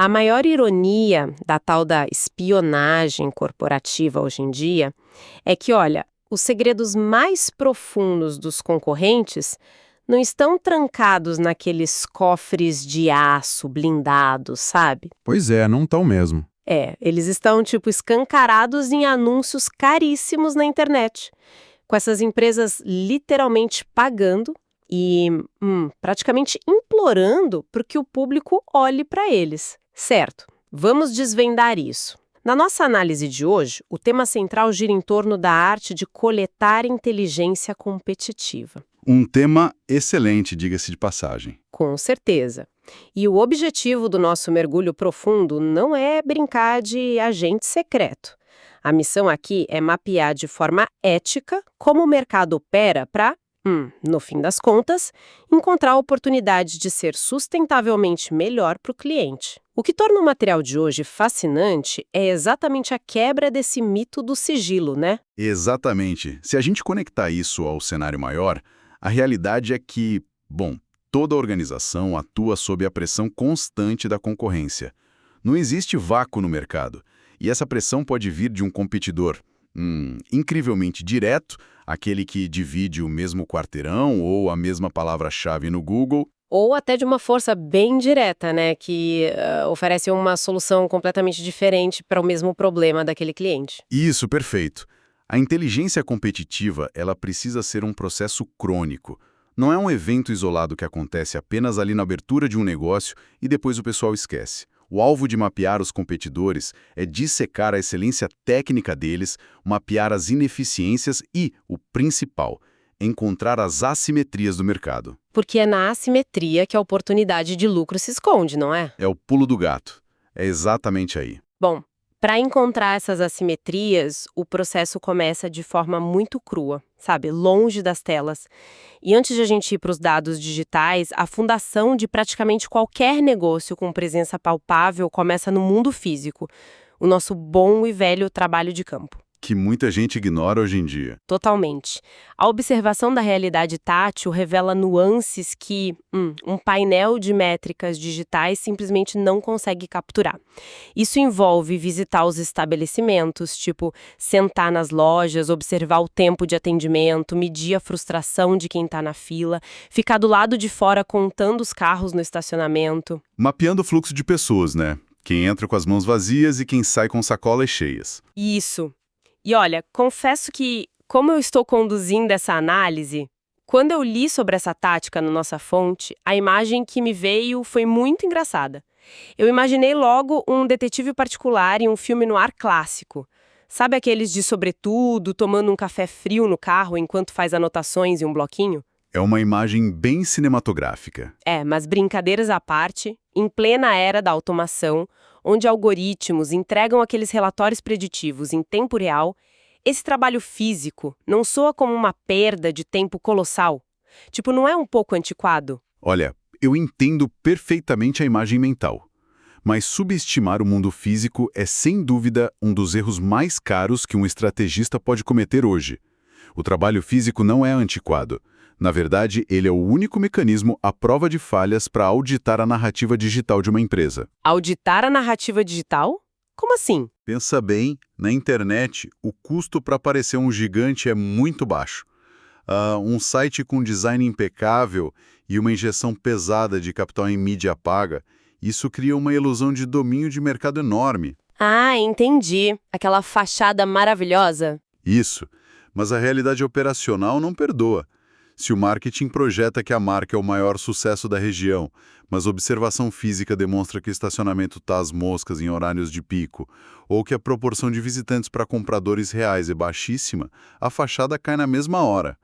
A maior ironia da tal da espionagem corporativa hoje em dia é que, olha, os segredos mais profundos dos concorrentes não estão trancados naqueles cofres de aço blindados, sabe? Pois é, não tão mesmo. Eles estão, tipo, escancarados em anúncios caríssimos na internet, com essas empresas literalmente pagando e praticamente implorando para que o público olhe para eles. Certo, vamos desvendar isso. Na nossa análise de hoje, o tema central gira em torno da arte de coletar inteligência competitiva. Um tema excelente, diga-se de passagem. Com certeza. E o objetivo do nosso mergulho profundo não é brincar de agente secreto. A missão aqui é mapear de forma ética como o mercado opera para, no fim das contas, encontrar oportunidades de ser sustentavelmente melhor para o cliente. O que torna o material de hoje fascinante é exatamente a quebra desse mito do sigilo, né? Exatamente. Se a gente conectar isso ao cenário maior, a realidade é que, toda organização atua sob a pressão constante da concorrência. Não existe vácuo no mercado. E essa pressão pode vir de um competidor incrivelmente direto, aquele que divide o mesmo quarteirão ou a mesma palavra-chave no Google. Ou até de uma força bem direta, né, que oferece uma solução completamente diferente para o mesmo problema daquele cliente. Isso, perfeito. A inteligência competitiva, ela precisa ser um processo crônico. Não é um evento isolado que acontece apenas ali na abertura de um negócio e depois o pessoal esquece. O alvo de mapear os competidores é dissecar a excelência técnica deles, mapear as ineficiências e, o principal, encontrar as assimetrias do mercado. Porque é na assimetria que a oportunidade de lucro se esconde, não é? É o pulo do gato. É exatamente aí. Bom, para encontrar essas assimetrias, o processo começa de forma muito crua, sabe? Longe das telas. E antes de a gente ir para os dados digitais, a fundação de praticamente qualquer negócio com presença palpável começa no mundo físico. O nosso bom e velho trabalho de campo. Que muita gente ignora hoje em dia. Totalmente. A observação da realidade tátil revela nuances que um painel de métricas digitais simplesmente não consegue capturar. Isso envolve visitar os estabelecimentos, tipo sentar nas lojas, observar o tempo de atendimento, medir a frustração de quem está na fila, ficar do lado de fora contando os carros no estacionamento. Mapeando o fluxo de pessoas, né? Quem entra com as mãos vazias e quem sai com sacolas cheias. Isso. E olha, confesso que, como eu estou conduzindo essa análise, quando eu li sobre essa tática na nossa fonte, a imagem que me veio foi muito engraçada. Eu imaginei logo um detetive particular em um filme noir clássico. Sabe aqueles de sobretudo, tomando um café frio no carro enquanto faz anotações em um bloquinho? É uma imagem bem cinematográfica. Mas brincadeiras à parte, em plena era da automação, onde algoritmos entregam aqueles relatórios preditivos em tempo real, esse trabalho físico não soa como uma perda de tempo colossal? Tipo, não é um pouco antiquado? Olha, eu entendo perfeitamente a imagem mental. Mas subestimar o mundo físico é, sem dúvida, um dos erros mais caros que um estrategista pode cometer hoje. O trabalho físico não é antiquado. Na verdade, ele é o único mecanismo à prova de falhas para auditar a narrativa digital de uma empresa. Auditar a narrativa digital? Como assim? Pensa bem, na internet, o custo para aparecer um gigante é muito baixo. Um site com design impecável e uma injeção pesada de capital em mídia paga, isso cria uma ilusão de domínio de mercado enorme. Ah, entendi. Aquela fachada maravilhosa. Isso, mas a realidade operacional não perdoa. Se o marketing projeta que a marca é o maior sucesso da região, mas a observação física demonstra que o estacionamento está às moscas em horários de pico, ou que a proporção de visitantes para compradores reais é baixíssima, a fachada cai na mesma hora.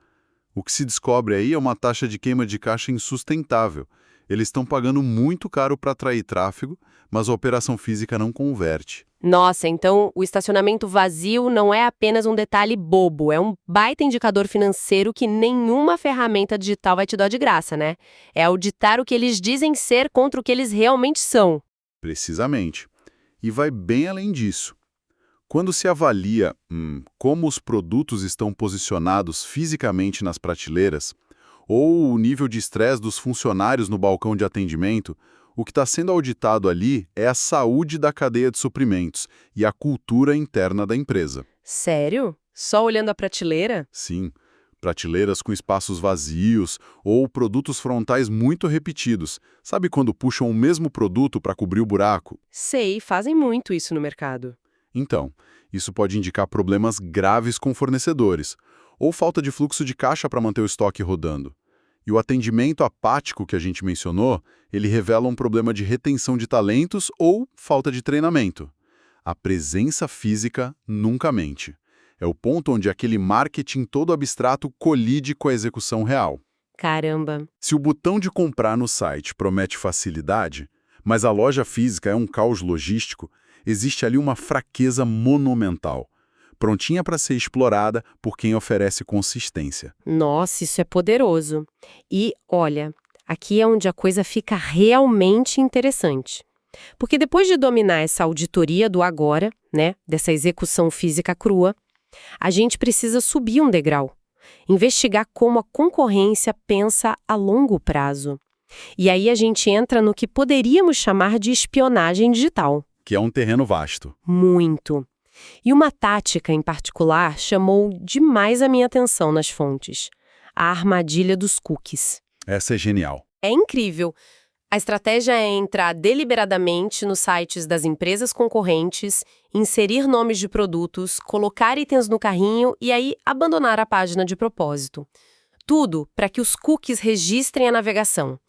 O que se descobre aí é uma taxa de queima de caixa insustentável. Eles estão pagando muito caro para atrair tráfego, mas a operação física não converte. Nossa, então o estacionamento vazio não é apenas um detalhe bobo, é um baita indicador financeiro que nenhuma ferramenta digital vai te dar de graça, né? É auditar o que eles dizem ser contra o que eles realmente são. Precisamente. E vai bem além disso. Quando se avalia como os produtos estão posicionados fisicamente nas prateleiras, ou o nível de estresse dos funcionários no balcão de atendimento, O que está sendo auditado ali é a saúde da cadeia de suprimentos e a cultura interna da empresa. Sério? Só olhando a prateleira? Sim, prateleiras com espaços vazios ou produtos frontais muito repetidos. Sabe quando puxam o mesmo produto para cobrir o buraco? Sei, fazem muito isso no mercado. Então, isso pode indicar problemas graves com fornecedores, ou falta de fluxo de caixa para manter o estoque rodando. E o atendimento apático que a gente mencionou, ele revela um problema de retenção de talentos ou falta de treinamento. A presença física nunca mente. É o ponto onde aquele marketing todo abstrato colide com a execução real. Caramba. Se o botão de comprar no site promete facilidade, mas a loja física é um caos logístico, existe ali uma fraqueza monumental, prontinha para ser explorada por quem oferece consistência. Nossa, isso é poderoso. E, olha, aqui é onde a coisa fica realmente interessante. Porque depois de dominar essa auditoria do agora, né, dessa execução física crua, a gente precisa subir um degrau, investigar como a concorrência pensa a longo prazo. E aí a gente entra no que poderíamos chamar de espionagem digital. Que é um terreno vasto. Muito. E uma tática em particular chamou demais a minha atenção nas fontes: a armadilha dos cookies. Essa é genial. É incrível. A estratégia é entrar deliberadamente nos sites das empresas concorrentes, inserir nomes de produtos, colocar itens no carrinho e aí abandonar a página de propósito. Tudo para que os cookies registrem a navegação.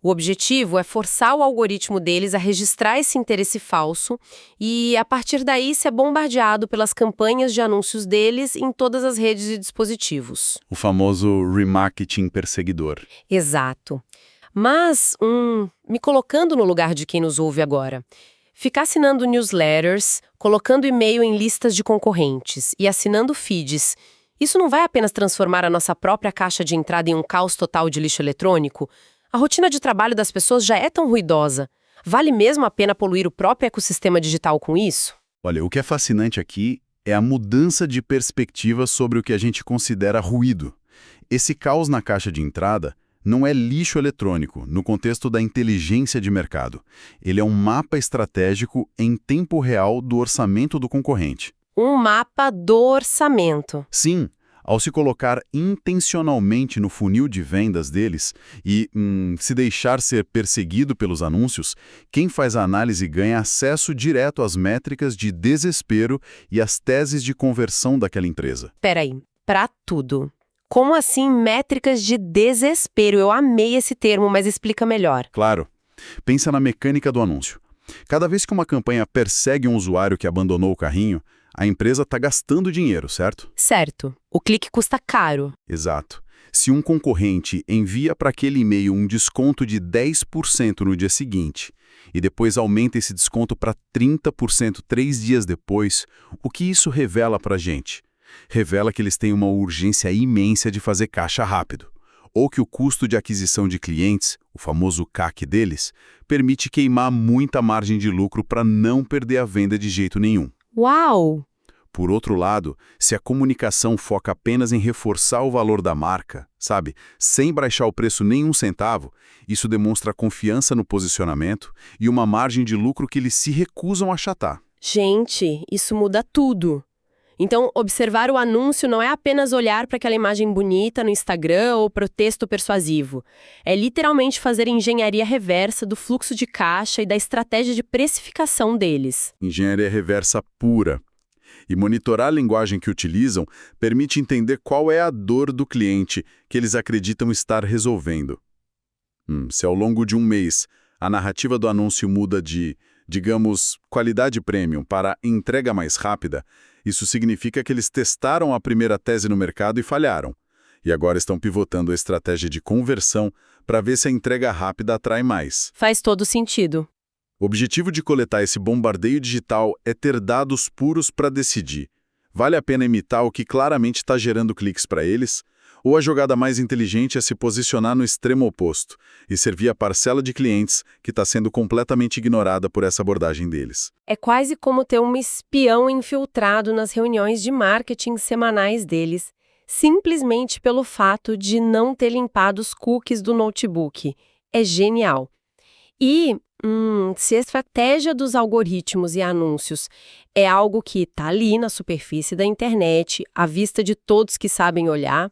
O objetivo é forçar o algoritmo deles a registrar esse interesse falso e, a partir daí, ser bombardeado pelas campanhas de anúncios deles em todas as redes e dispositivos. O famoso remarketing perseguidor. Exato. Mas, me colocando no lugar de quem nos ouve agora, ficar assinando newsletters, colocando e-mail em listas de concorrentes e assinando feeds, isso não vai apenas transformar a nossa própria caixa de entrada em um caos total de lixo eletrônico? A rotina de trabalho das pessoas já é tão ruidosa. Vale mesmo a pena poluir o próprio ecossistema digital com isso? Olha, o que é fascinante aqui é a mudança de perspectiva sobre o que a gente considera ruído. Esse caos na caixa de entrada não é lixo eletrônico, no contexto da inteligência de mercado. Ele é um mapa estratégico em tempo real do orçamento do concorrente. Um mapa do orçamento. Sim, ao se colocar intencionalmente no funil de vendas deles e se deixar ser perseguido pelos anúncios, quem faz a análise ganha acesso direto às métricas de desespero e às teses de conversão daquela empresa. Peraí, pra tudo. Como assim métricas de desespero? Eu amei esse termo, mas explica melhor. Claro. Pensa na mecânica do anúncio. Cada vez que uma campanha persegue um usuário que abandonou o carrinho, a empresa está gastando dinheiro, certo? Certo. O clique custa caro. Exato. Se um concorrente envia para aquele e-mail um desconto de 10% no dia seguinte e depois aumenta esse desconto para 30% 3 dias depois, o que isso revela para a gente? Revela que eles têm uma urgência imensa de fazer caixa rápido, ou que o custo de aquisição de clientes, o famoso CAC deles, permite queimar muita margem de lucro para não perder a venda de jeito nenhum. Uau! Por outro lado, se a comunicação foca apenas em reforçar o valor da marca, sabe, sem baixar o preço nem um centavo, isso demonstra confiança no posicionamento e uma margem de lucro que eles se recusam a achatar. Gente, isso muda tudo. Então, observar o anúncio não é apenas olhar para aquela imagem bonita no Instagram ou para o texto persuasivo. É literalmente fazer engenharia reversa do fluxo de caixa e da estratégia de precificação deles. Engenharia reversa pura. E monitorar a linguagem que utilizam permite entender qual é a dor do cliente que eles acreditam estar resolvendo. Se ao longo de um mês a narrativa do anúncio muda de, digamos, qualidade premium para entrega mais rápida, isso significa que eles testaram a primeira tese no mercado e falharam. E agora estão pivotando a estratégia de conversão para ver se a entrega rápida atrai mais. Faz todo sentido. O objetivo de coletar esse bombardeio digital é ter dados puros para decidir. Vale a pena imitar o que claramente está gerando cliques para eles? Ou a jogada mais inteligente é se posicionar no extremo oposto e servir a parcela de clientes que está sendo completamente ignorada por essa abordagem deles? É quase como ter um espião infiltrado nas reuniões de marketing semanais deles, simplesmente pelo fato de não ter limpado os cookies do notebook. É genial. E, Se a estratégia dos algoritmos e anúncios é algo que está ali na superfície da internet, à vista de todos que sabem olhar,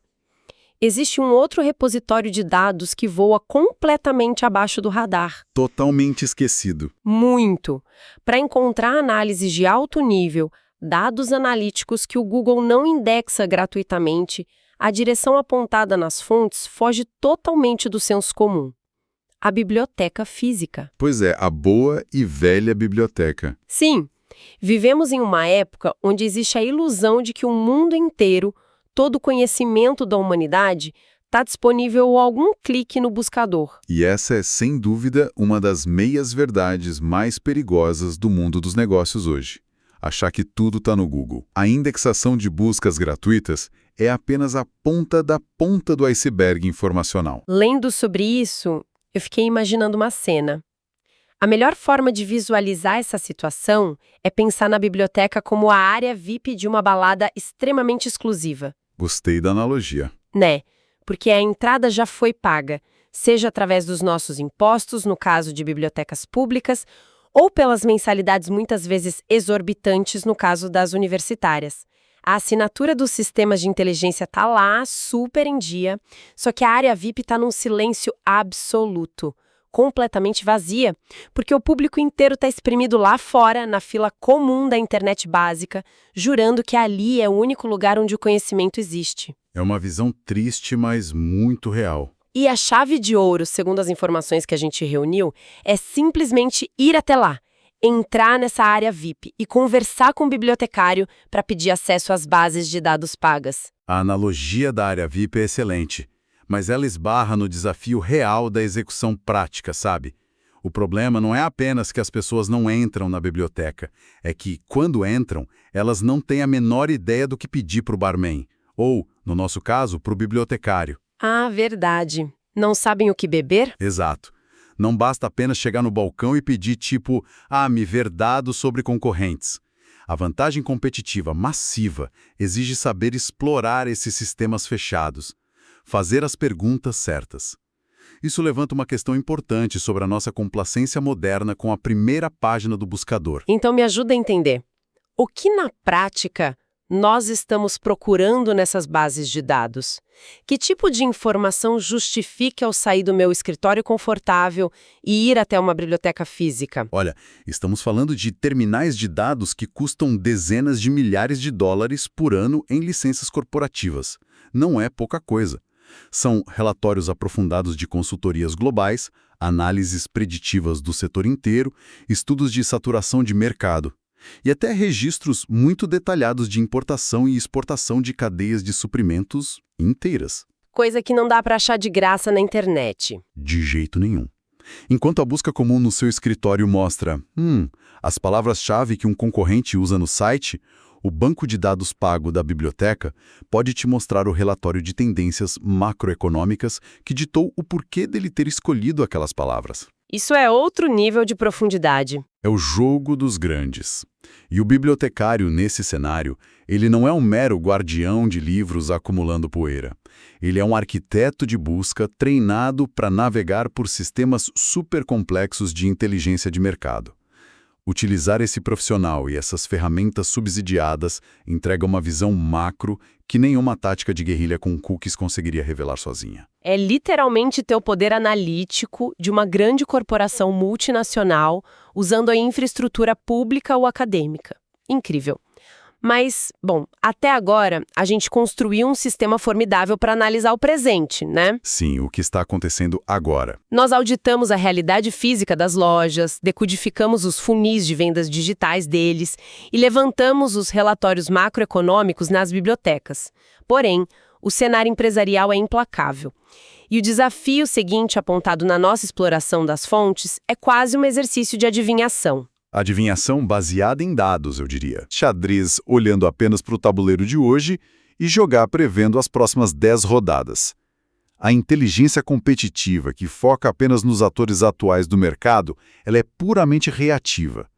existe um outro repositório de dados que voa completamente abaixo do radar. Totalmente esquecido. Muito. Para encontrar análises de alto nível, dados analíticos que o Google não indexa gratuitamente, a direção apontada nas fontes foge totalmente do senso comum. A biblioteca física. Pois é, a boa e velha biblioteca. Sim, vivemos em uma época onde existe a ilusão de que o mundo inteiro, todo o conhecimento da humanidade, está disponível a algum clique no buscador. E essa é, sem dúvida, uma das meias-verdades mais perigosas do mundo dos negócios hoje. Achar que tudo está no Google. A indexação de buscas gratuitas é apenas a ponta da ponta do iceberg informacional. Lendo sobre isso, eu fiquei imaginando uma cena. A melhor forma de visualizar essa situação é pensar na biblioteca como a área VIP de uma balada extremamente exclusiva. Gostei da analogia. Né? Porque a entrada já foi paga, seja através dos nossos impostos, no caso de bibliotecas públicas, ou pelas mensalidades muitas vezes exorbitantes, no caso das universitárias. A assinatura dos sistemas de inteligência está lá, super em dia, só que a área VIP está num silêncio absoluto, completamente vazia, porque o público inteiro está espremido lá fora, na fila comum da internet básica, jurando que ali é o único lugar onde o conhecimento existe. É uma visão triste, mas muito real. E a chave de ouro, segundo as informações que a gente reuniu, é simplesmente ir até lá, entrar nessa área VIP e conversar com o bibliotecário para pedir acesso às bases de dados pagas. A analogia da área VIP é excelente, mas ela esbarra no desafio real da execução prática, sabe? O problema não é apenas que as pessoas não entram na biblioteca, é que, quando entram, elas não têm a menor ideia do que pedir para o barman, ou, no nosso caso, para o bibliotecário. Ah, verdade. Não sabem o que beber? Exato. Não basta apenas chegar no balcão e pedir tipo, me ver dados sobre concorrentes. A vantagem competitiva massiva exige saber explorar esses sistemas fechados, fazer as perguntas certas. Isso levanta uma questão importante sobre a nossa complacência moderna com a primeira página do buscador. Então me ajuda a entender. O que na prática nós estamos procurando nessas bases de dados? Que tipo de informação justifica eu sair do meu escritório confortável e ir até uma biblioteca física? Olha, estamos falando de terminais de dados que custam dezenas de milhares de dólares por ano em licenças corporativas. Não é pouca coisa. São relatórios aprofundados de consultorias globais, análises preditivas do setor inteiro, estudos de saturação de mercado. E até registros muito detalhados de importação e exportação de cadeias de suprimentos inteiras. Coisa que não dá para achar de graça na internet. De jeito nenhum. Enquanto a busca comum no seu escritório mostra, as palavras-chave que um concorrente usa no site, o banco de dados pago da biblioteca pode te mostrar o relatório de tendências macroeconômicas que ditou o porquê dele ter escolhido aquelas palavras. Isso é outro nível de profundidade. É o jogo dos grandes. E o bibliotecário, nesse cenário, ele não é um mero guardião de livros acumulando poeira. Ele é um arquiteto de busca treinado para navegar por sistemas supercomplexos de inteligência de mercado. Utilizar esse profissional e essas ferramentas subsidiadas entrega uma visão macro que nenhuma tática de guerrilha com cookies conseguiria revelar sozinha. É literalmente ter o poder analítico de uma grande corporação multinacional usando a infraestrutura pública ou acadêmica. Incrível. Mas, bom, até agora a gente construiu um sistema formidável para analisar o presente, né? Sim, o que está acontecendo agora. Nós auditamos a realidade física das lojas, decodificamos os funis de vendas digitais deles e levantamos os relatórios macroeconômicos nas bibliotecas. Porém, o cenário empresarial é implacável. E o desafio seguinte apontado na nossa exploração das fontes é quase um exercício de adivinhação. Adivinhação baseada em dados, eu diria. Xadrez olhando apenas para o tabuleiro de hoje e jogar prevendo as próximas 10 rodadas. A inteligência competitiva, que foca apenas nos atores atuais do mercado, ela é puramente reativa.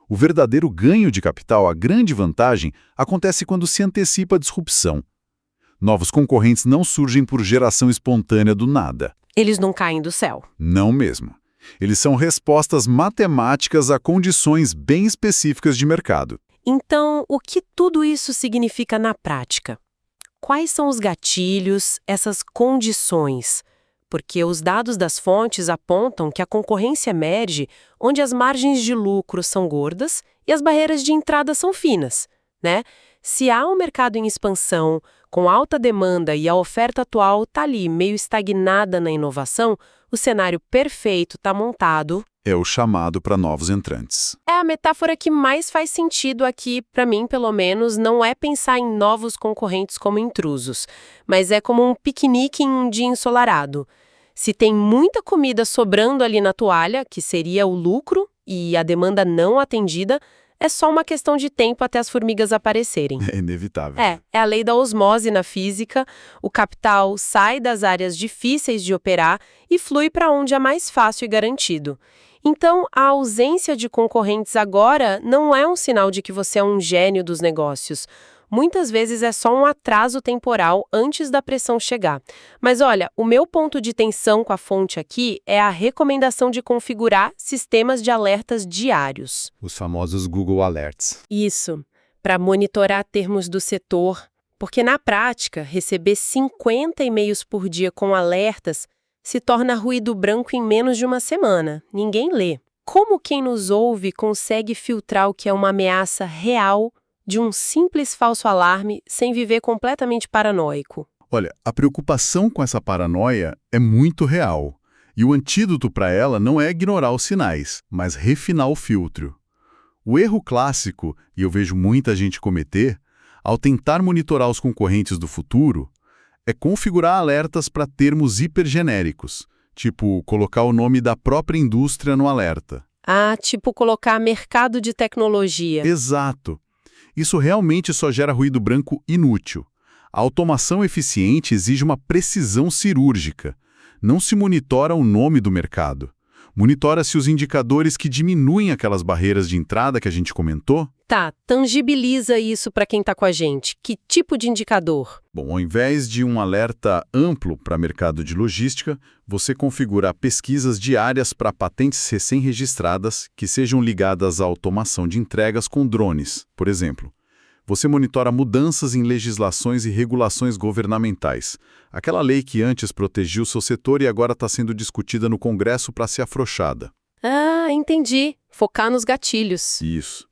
O verdadeiro ganho de capital, a grande vantagem, acontece quando se antecipa a disrupção. Novos concorrentes não surgem por geração espontânea do nada. Eles não caem do céu. Não mesmo. Eles são respostas matemáticas a condições bem específicas de mercado. Então, o que tudo isso significa na prática? Quais são os gatilhos, essas condições? Porque os dados das fontes apontam que a concorrência emerge onde as margens de lucro são gordas e as barreiras de entrada são finas, né? Se há um mercado em expansão, com alta demanda e a oferta atual está ali meio estagnada na inovação, o cenário perfeito está montado. É o chamado para novos entrantes. É a metáfora que mais faz sentido aqui, para mim, pelo menos, não é pensar em novos concorrentes como intrusos, mas é como um piquenique em um dia ensolarado. Se tem muita comida sobrando ali na toalha, que seria o lucro, e a demanda não atendida, é só uma questão de tempo até as formigas aparecerem. É inevitável. É a lei da osmose na física, o capital sai das áreas difíceis de operar e flui para onde é mais fácil e garantido. Então, a ausência de concorrentes agora não é um sinal de que você é um gênio dos negócios. Muitas vezes é só um atraso temporal antes da pressão chegar. Mas olha, o meu ponto de tensão com a fonte aqui é a recomendação de configurar sistemas de alertas diários. Os famosos Google Alerts. Isso, para monitorar termos do setor, porque na prática, receber 50 e-mails por dia com alertas se torna ruído branco em menos de uma semana. Ninguém lê. Como quem nos ouve consegue filtrar o que é uma ameaça real de um simples falso alarme sem viver completamente paranoico? Olha, a preocupação com essa paranoia é muito real. E o antídoto para ela não é ignorar os sinais, mas refinar o filtro. O erro clássico, e eu vejo muita gente cometer, ao tentar monitorar os concorrentes do futuro, é configurar alertas para termos hipergenéricos, tipo colocar o nome da própria indústria no alerta. Ah, tipo colocar mercado de tecnologia. Exato. Isso realmente só gera ruído branco inútil. A automação eficiente exige uma precisão cirúrgica. Não se monitora o nome do mercado. Monitora-se os indicadores que diminuem aquelas barreiras de entrada que a gente comentou. Tá, tangibiliza isso para quem está com a gente. Que tipo de indicador? Bom, ao invés de um alerta amplo para mercado de logística, você configura pesquisas diárias para patentes recém-registradas que sejam ligadas à automação de entregas com drones, por exemplo. Você monitora mudanças em legislações e regulações governamentais. Aquela lei que antes protegia o seu setor e agora está sendo discutida no Congresso para ser afrouxada. Ah, entendi. Focar nos gatilhos. Isso.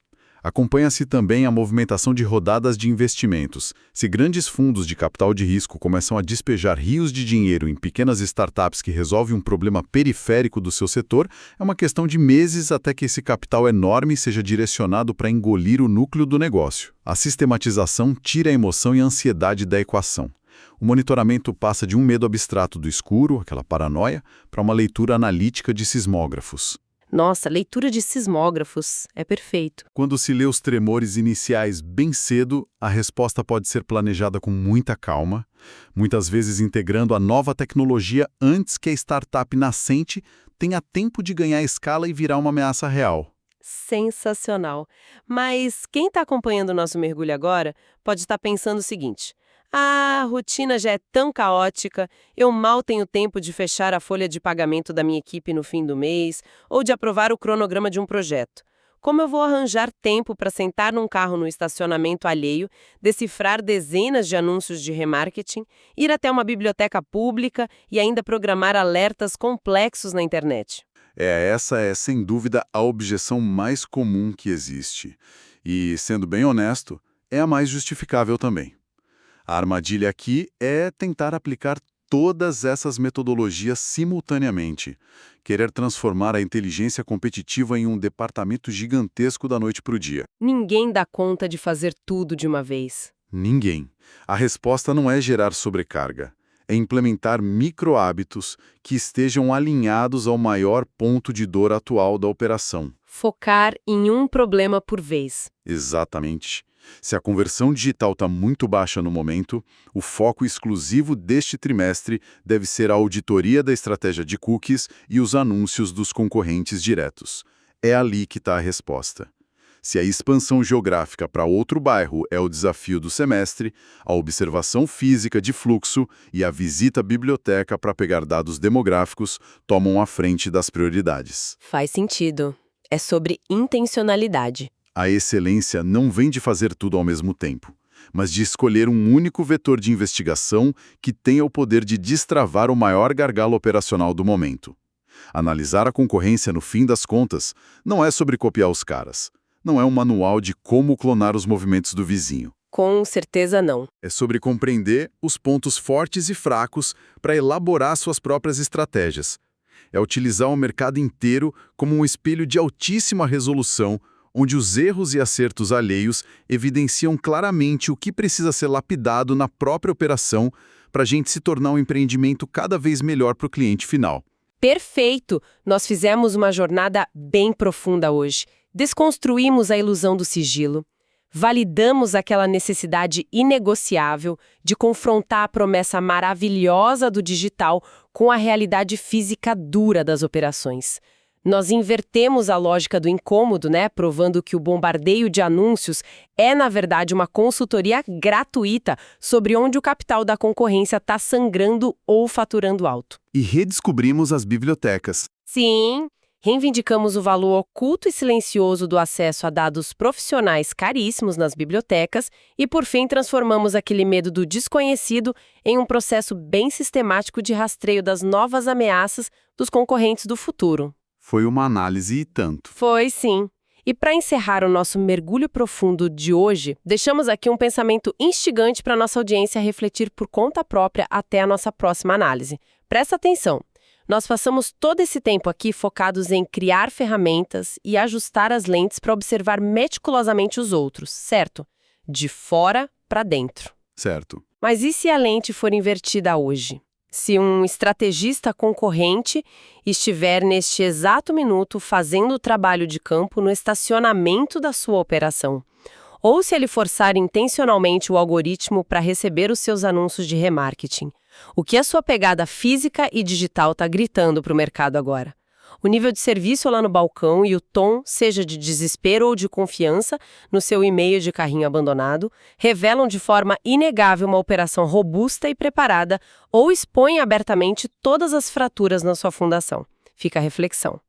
Acompanha-se também a movimentação de rodadas de investimentos. Se grandes fundos de capital de risco começam a despejar rios de dinheiro em pequenas startups que resolvem um problema periférico do seu setor, é uma questão de meses até que esse capital enorme seja direcionado para engolir o núcleo do negócio. A sistematização tira a emoção e a ansiedade da equação. O monitoramento passa de um medo abstrato do escuro, aquela paranoia, para uma leitura analítica de sismógrafos. Nossa, leitura de sismógrafos. É perfeito. Quando se lê os tremores iniciais bem cedo, a resposta pode ser planejada com muita calma, muitas vezes integrando a nova tecnologia antes que a startup nascente tenha tempo de ganhar escala e virar uma ameaça real. Sensacional. Mas quem está acompanhando o nosso mergulho agora pode estar pensando o seguinte: a rotina já é tão caótica, eu mal tenho tempo de fechar a folha de pagamento da minha equipe no fim do mês ou de aprovar o cronograma de um projeto. Como eu vou arranjar tempo para sentar num carro no estacionamento alheio, decifrar dezenas de anúncios de remarketing, ir até uma biblioteca pública e ainda programar alertas complexos na internet? Essa é, sem dúvida, a objeção mais comum que existe. E, sendo bem honesto, é a mais justificável também. A armadilha aqui é tentar aplicar todas essas metodologias simultaneamente, querer transformar a inteligência competitiva em um departamento gigantesco da noite para o dia. Ninguém dá conta de fazer tudo de uma vez. Ninguém. A resposta não é gerar sobrecarga, é implementar micro-hábitos que estejam alinhados ao maior ponto de dor atual da operação. Focar em um problema por vez. Exatamente. Se a conversão digital está muito baixa no momento, o foco exclusivo deste trimestre deve ser a auditoria da estratégia de cookies e os anúncios dos concorrentes diretos. É ali que está a resposta. Se a expansão geográfica para outro bairro é o desafio do semestre, a observação física de fluxo e a visita à biblioteca para pegar dados demográficos tomam a frente das prioridades. Faz sentido. É sobre intencionalidade. A excelência não vem de fazer tudo ao mesmo tempo, mas de escolher um único vetor de investigação que tenha o poder de destravar o maior gargalo operacional do momento. Analisar a concorrência no fim das contas não é sobre copiar os caras. Não é um manual de como clonar os movimentos do vizinho. Com certeza não. É sobre compreender os pontos fortes e fracos para elaborar suas próprias estratégias. É utilizar o mercado inteiro como um espelho de altíssima resolução, onde os erros e acertos alheios evidenciam claramente o que precisa ser lapidado na própria operação para a gente se tornar um empreendimento cada vez melhor para o cliente final. Perfeito! Nós fizemos uma jornada bem profunda hoje. Desconstruímos a ilusão do sigilo. Validamos aquela necessidade inegociável de confrontar a promessa maravilhosa do digital com a realidade física dura das operações. Nós invertemos a lógica do incômodo, provando que o bombardeio de anúncios é, na verdade, uma consultoria gratuita sobre onde o capital da concorrência está sangrando ou faturando alto. E redescobrimos as bibliotecas. Sim, reivindicamos o valor oculto e silencioso do acesso a dados profissionais caríssimos nas bibliotecas e, por fim, transformamos aquele medo do desconhecido em um processo bem sistemático de rastreio das novas ameaças dos concorrentes do futuro. Foi uma análise e tanto. Foi, sim. E para encerrar o nosso mergulho profundo de hoje, deixamos aqui um pensamento instigante para nossa audiência refletir por conta própria até a nossa próxima análise. Presta atenção. Nós passamos todo esse tempo aqui focados em criar ferramentas e ajustar as lentes para observar meticulosamente os outros, certo? De fora para dentro. Certo. Mas e se a lente for invertida hoje? Se um estrategista concorrente estiver neste exato minuto fazendo o trabalho de campo no estacionamento da sua operação, ou se ele forçar intencionalmente o algoritmo para receber os seus anúncios de remarketing, o que a sua pegada física e digital está gritando para o mercado agora? O nível de serviço lá no balcão e o tom, seja de desespero ou de confiança, no seu e-mail de carrinho abandonado, revelam de forma inegável uma operação robusta e preparada ou expõem abertamente todas as fraturas na sua fundação. Fica a reflexão.